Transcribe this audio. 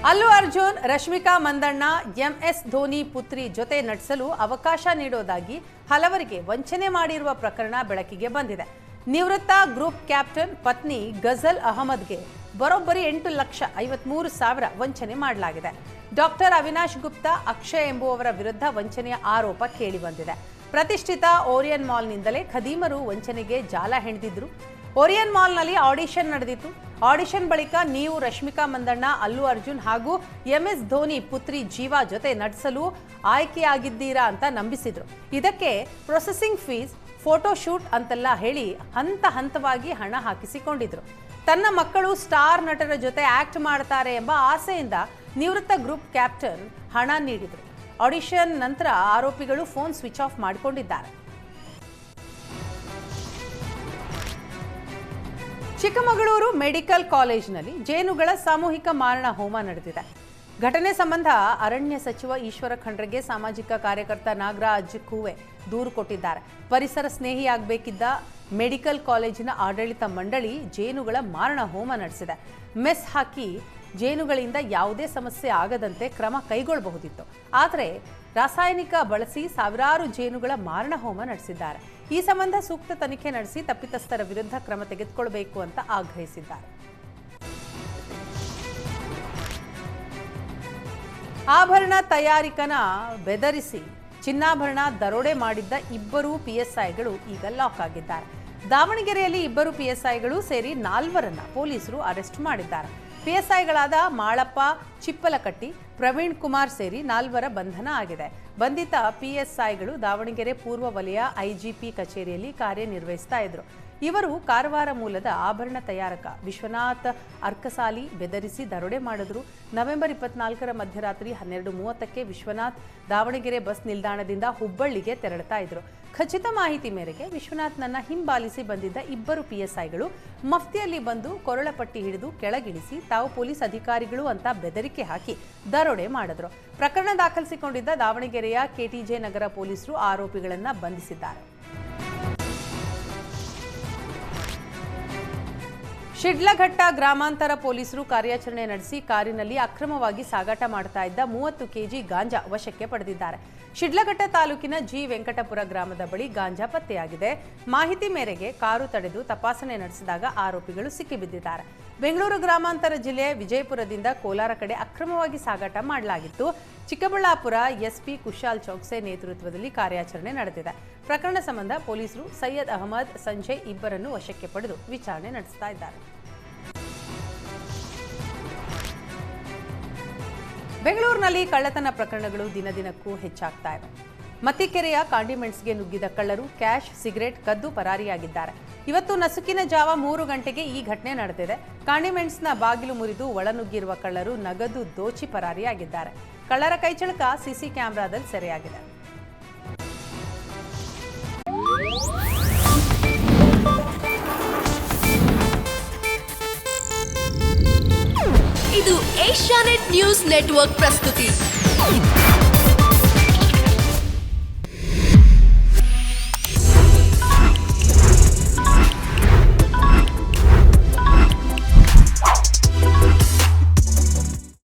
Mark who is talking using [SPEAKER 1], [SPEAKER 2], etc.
[SPEAKER 1] Allu Arjun Rashmika Mandanna MS Dhoni ಪುತ್ರಿ ಜೊತೆ ನಟಿಸಲು ಅವಕಾಶ ನೀಡೋದಾಗಿ ಹಲವರಿಗೆ ವಂಚನೆ ಮಾಡಿರುವ ಪ್ರಕರಣ ಬೆಳಕಿಗೆ ಬಂದಿದೆ. ನಿವೃತ್ತ ಗ್ರೂಪ್ ಕ್ಯಾಪ್ಟನ್ ಪತ್ನಿ ಗಜಲ್ ಅಹಮದ್ಗೆ ಬರೋಬ್ಬರಿ 8,53,000 ವಂಚನೆ ಮಾಡಲಾಗಿದೆ. ಡಾಕ್ಟರ್ ಅವಿನಾಶ್ ಗುಪ್ತಾ, ಅಕ್ಷಯ್ ಎಂಬುವವರ ವಿರುದ್ಧ ವಂಚನೆಯ ಆರೋಪ ಕೇಳಿಬಂದಿದೆ. ಪ್ರತಿಷ್ಠಿತ ಓರಿಯನ್ ಮಾಲ್ನಿಂದಲೇ ಖದೀಮರು ವಂಚನೆಗೆ ಜಾಲ ಹೆಣೆದಿದ್ರು. ಓರಿಯನ್ ಮಾಲ್ನಲ್ಲಿ ಆಡಿಷನ್ ನಡೆದಿತ್ತು. ಆಡಿಷನ್ ಬಳಿಕ ನೀವು ರಶ್ಮಿಕಾ ಮಂದಣ್ಣ, ಅಲ್ಲು ಅರ್ಜುನ್ ಹಾಗೂ ಎಂಎಸ್ ಧೋನಿ ಪುತ್ರಿ ಜೀವಾ ಜೊತೆ ನಟಿಸಲು ಆಯ್ಕೆಯಾಗಿದ್ದೀರಾ ಅಂತ ನಂಬಿಸಿದ್ರು. ಇದಕ್ಕೆ ಪ್ರೊಸೆಸಿಂಗ್ ಫೀಸ್, ಫೋಟೋ ಶೂಟ್ ಅಂತೆಲ್ಲ ಹೇಳಿ ಹಂತ ಹಂತವಾಗಿ ಹಣ ಹಾಕಿಸಿಕೊಂಡಿದ್ರು. ತನ್ನ ಮಕ್ಕಳು ಸ್ಟಾರ್ ನಟರ ಜೊತೆ ಆಕ್ಟ್ ಮಾಡ್ತಾರೆ ಎಂಬ ಆಸೆಯಿಂದ ನಿವೃತ್ತ ಗ್ರೂಪ್ ಕ್ಯಾಪ್ಟನ್ ಹಣ ನೀಡಿದ್ರು. ಆಡಿಷನ್ ನಂತರ ಆರೋಪಿಗಳು ಫೋನ್ ಸ್ವಿಚ್ ಆಫ್ ಮಾಡಿಕೊಂಡಿದ್ದಾರೆ. ಚಿಕ್ಕಮಗಳೂರು ಮೆಡಿಕಲ್ ಕಾಲೇಜಿನಲ್ಲಿ ಜೇನುಗಳ ಸಾಮೂಹಿಕ ಮಾರಣ ಹೋಮ ನಡೆದಿದೆ. ಘಟನೆ ಸಂಬಂಧ ಅರಣ್ಯ ಸಚಿವ ಈಶ್ವರ ಖಂಡ್ರೆಗೆ ಸಾಮಾಜಿಕ ಕಾರ್ಯಕರ್ತ ನಾಗರಾಜ್ ಕೂವೆ ದೂರು ಕೊಟ್ಟಿದ್ದಾರೆ. ಪರಿಸರ ಸ್ನೇಹಿಯಾಗಬೇಕಿದ್ದ ಮೆಡಿಕಲ್ ಕಾಲೇಜಿನ ಆಡಳಿತ ಮಂಡಳಿ ಜೇನುಗಳ ಮಾರಣ ಹೋಮ ನಡೆಸಿದೆ. ಮೆಸ್ ಹಾಕಿ ಜೇನುಗಳಿಂದ ಯಾವುದೇ ಸಮಸ್ಯೆ ಆಗದಂತೆ ಕ್ರಮ ಕೈಗೊಳ್ಳಬಹುದಿತ್ತು. ಆದರೆ ರಾಸಾಯನಿಕ ಬಳಸಿ ಸಾವಿರಾರು ಜೇನುಗಳ ಮಾರಣ ಹೋಮ ನಡೆಸಿದ್ದಾರೆ. ಈ ಸಂಬಂಧ ಸೂಕ್ತ ತನಿಖೆ ನಡೆಸಿ ತಪ್ಪಿತಸ್ಥರ ವಿರುದ್ಧ ಕ್ರಮ ತೆಗೆದುಕೊಳ್ಳಬೇಕು ಅಂತ ಆಗ್ರಹಿಸಿದ್ದಾರೆ. ಆಭರಣ ತಯಾರಿಕನ ಬೆದರಿಸಿ ಚಿನ್ನಾಭರಣ ದರೋಡೆ ಮಾಡಿದ್ದ ಇಬ್ಬರು ಪಿಎಸ್ಐಗಳು ಈಗ ಲಾಕ್ ಆಗಿದ್ದಾರೆ. ದಾವಣಗೆರೆಯಲ್ಲಿ ಇಬ್ಬರು ಪಿಎಸ್ಐಗಳು ಸೇರಿ 4ರನ್ನ ಪೊಲೀಸರು ಅರೆಸ್ಟ್ ಮಾಡಿದ್ದಾರೆ. ಪಿಎಸ್ಐಗಳಾದ ಮಾಳಪ್ಪ ಚಿಪ್ಪಲಕಟ್ಟಿ, ಪ್ರವೀಣ್ ಕುಮಾರ್ ಸೇರಿ 4ರ ಬಂಧನ ಆಗಿದೆ. ಬಂಧಿತ ಪಿಎಸ್ಐಗಳು ದಾವಣಗೆರೆ ಪೂರ್ವ ವಲಯ ಐಜಿಪಿ ಕಚೇರಿಯಲ್ಲಿ ಕಾರ್ಯನಿರ್ವಹಿಸ್ತಾ ಇದ್ರು. ಇವರು ಕಾರವಾರ ಮೂಲದ ಆಭರಣ ತಯಾರಕ ವಿಶ್ವನಾಥ್ ಅರ್ಕಸಾಲಿ ಬೆದರಿಸಿ ದರೋಡೆ ಮಾಡಿದ್ರು. ನವೆಂಬರ್ 24ರ ಮಧ್ಯರಾತ್ರಿ 12:30ಕ್ಕೆ ವಿಶ್ವನಾಥ್ ದಾವಣಗೆರೆ ಬಸ್ ನಿಲ್ದಾಣದಿಂದ ಹುಬ್ಬಳ್ಳಿಗೆ ತೆರಳುತ್ತಾ ಇದ್ರು. ಖಚಿತ ಮಾಹಿತಿ ಮೇರೆಗೆ ವಿಶ್ವನಾಥ್ನನ್ನ ಹಿಂಬಾಲಿಸಿ ಬಂದಿದ್ದ ಇಬ್ಬರು ಪಿಎಸ್ಐಗಳು ಮಫ್ತಿಯಲ್ಲಿ ಬಂದು ಕೊರಳಪಟ್ಟಿ ಹಿಡಿದು ಕೆಳಗಿಳಿಸಿ ತಾವು ಪೊಲೀಸ್ ಅಧಿಕಾರಿಗಳು ಅಂತ ಬೆದರಿಕೆ ಹಾಕಿ ದರೋಡೆ ಮಾಡಿದ್ರು. ಪ್ರಕರಣ ದಾಖಲಿಸಿಕೊಂಡಿದ್ದ ದಾವಣಗೆರೆಯ ಕೆಟಿಜೆ ನಗರ ಪೊಲೀಸರು ಆರೋಪಿಗಳನ್ನ ಬಂಧಿಸಿದ್ದಾರೆ. ಶಿಡ್ಲಘಟ್ಟ ಗ್ರಾಮಾಂತರ ಪೊಲೀಸರು ಕಾರ್ಯಾಚರಣೆ ನಡೆಸಿ ಕಾರಿನಲ್ಲಿ ಅಕ್ರಮವಾಗಿ ಸಾಗಾಟ ಮಾಡ್ತಾ ಇದ್ದ 30 ಕೆಜಿ ಗಾಂಜಾ ವಶಕ್ಕೆ ಪಡೆದಿದ್ದಾರೆ. ಶಿಡ್ಲಘಟ್ಟ ತಾಲೂಕಿನ ಜಿ ವೆಂಕಟಪುರ ಗ್ರಾಮದ ಬಳಿ ಗಾಂಜಾ ಪತ್ತೆಯಾಗಿದೆ. ಮಾಹಿತಿ ಮೇರೆಗೆ ಕಾರು ತಡೆದು ತಪಾಸಣೆ ನಡೆಸಿದಾಗ ಆರೋಪಿಗಳು ಸಿಕ್ಕಿಬಿದ್ದಿದ್ದಾರೆ. ಬೆಂಗಳೂರು ಗ್ರಾಮಾಂತರ ಜಿಲ್ಲೆ ವಿಜಯಪುರದಿಂದ ಕೋಲಾರ ಕಡೆ ಅಕ್ರಮವಾಗಿ ಸಾಗಾಟ ಮಾಡಲಾಗಿತ್ತು. ಚಿಕ್ಕಬಳ್ಳಾಪುರ ಎಸ್ಪಿ ಕುಶಾಲ್ ಚೌಕ್ಸೆ ನೇತೃತ್ವದಲ್ಲಿ ಕಾರ್ಯಾಚರಣೆ ನಡೆದಿದೆ. ಪ್ರಕರಣ ಸಂಬಂಧ ಪೊಲೀಸರು ಸೈಯದ್ ಅಹಮದ್, ಸಂಜಯ್ ಇಬ್ಬರನ್ನು ವಶಕ್ಕೆ ಪಡೆದು ವಿಚಾರಣೆ ನಡೆಸ್ತಾ ಇದ್ದಾರೆ. ಬೆಂಗಳೂರಿನಲ್ಲಿ ಕಳ್ಳತನ ಪ್ರಕರಣಗಳು ದಿನದಿನಕ್ಕೂ ಹೆಚ್ಚಾಗ್ತಾ ಇವೆ. ಮತ್ತಿಕೆರೆಯ ಕಾಂಡಿಮೆಂಟ್ಸ್ಗೆ ನುಗ್ಗಿದ ಕಳ್ಳರು ಕ್ಯಾಶ್, ಸಿಗರೆಟ್ ಕದ್ದು ಪರಾರಿಯಾಗಿದ್ದಾರೆ. ಇವತ್ತು ನಸುಕಿನ ಜಾವ 3 ಗಂಟೆಗೆ ಈ ಘಟನೆ ನಡೆದಿದೆ. ಕಾಂಡಿಮೆಂಟ್ಸ್ನ ಬಾಗಿಲು ಮುರಿದು ಒಳನುಗ್ಗಿರುವ ಕಳ್ಳರು ನಗದು ದೋಚಿ ಪರಾರಿಯಾಗಿದ್ದಾರೆ. ಕಳ್ಳರ ಕೈಚಳಕ ಸಿಸಿ ಕ್ಯಾಮೆರಾದಲ್ಲಿ ಸೆರೆಯಾಗಿದೆ.
[SPEAKER 2] ಇದು ಏಷ್ಯಾನೆಟ್ ನ್ಯೂಸ್ ನೆಟ್ವರ್ಕ್ ಪ್ರಸ್ತುತಿ.